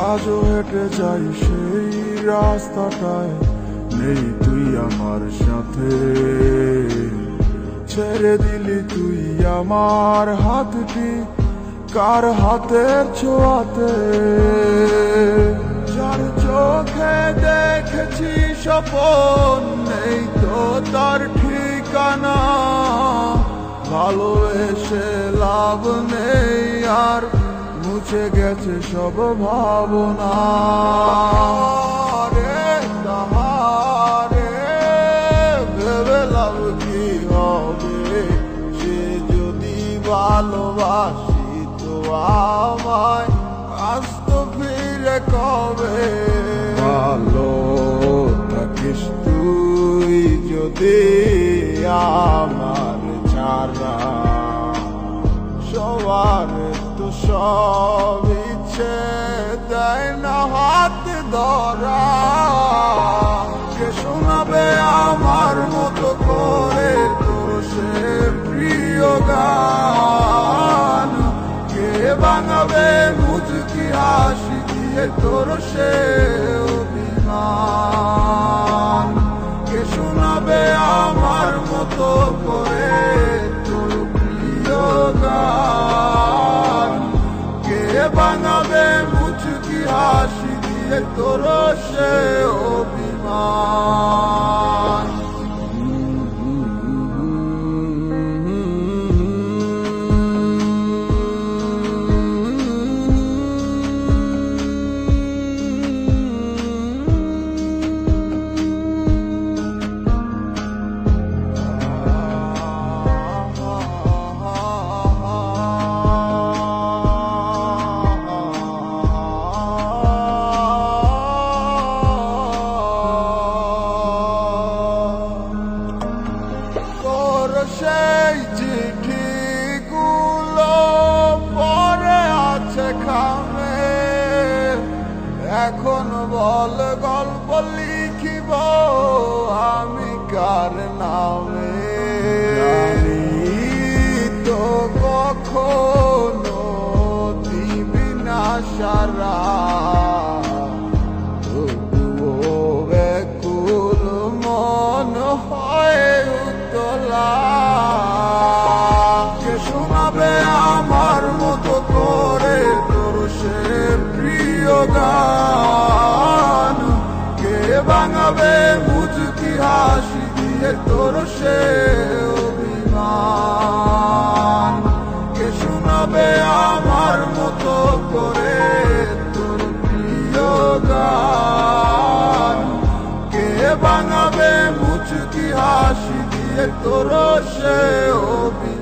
আজও হেঁটে যাই সেই রাস্তাটায়, নেই তুই আমার সাথে। ছেড়ে দিলি তুই আমার হাতটি কার হাতের ছোঁয়াতে, যার চোখে দেখেছি স্বপন, নেই তো তার ঠিকানা। ভালোবেসে লাভ নেই আর, মুছে গেছে সব ভাবনা। রে তাহারে ভেবে লাভ কি হবে, সে যদি ভালোবাসিত আমায় আসতো ফিরে কবে। ভালো থাকিস তুই যদি আমার ছাড়া, সবার তো সব ইচ্ছে দেয় না হাত ধরা। কে শোনাবে আমার মতো করে তোর সে প্রিয় গান, কে বানাবে মুচকি হাসি দিয়ে তোর সে অভিমান। কে শোনাবে আমার মতো করে তোর প্রিয় গান, কে বানাবে মুচকি হাসি দিয়ে তোর সে অভিমান। সেই চিঠিগুলো পরে আছে খামে, এখন বল গল্প লিখিব আমি কার নামে। তো কখনো দিবি না সারা, তবুও ব্যাকুল মন হয় উতলা। কে শোনাবে আমার মতো করে তোর সে প্রিয় গান, কে বানাবে মুচকি হাসি দিয়ে তোর সে অভিমান। কে শোনাবে আমার মতো করে তোর প্রিয় গান, কে বানাবে মুচকি হাসি দিয়ে তোর সে অভিমান।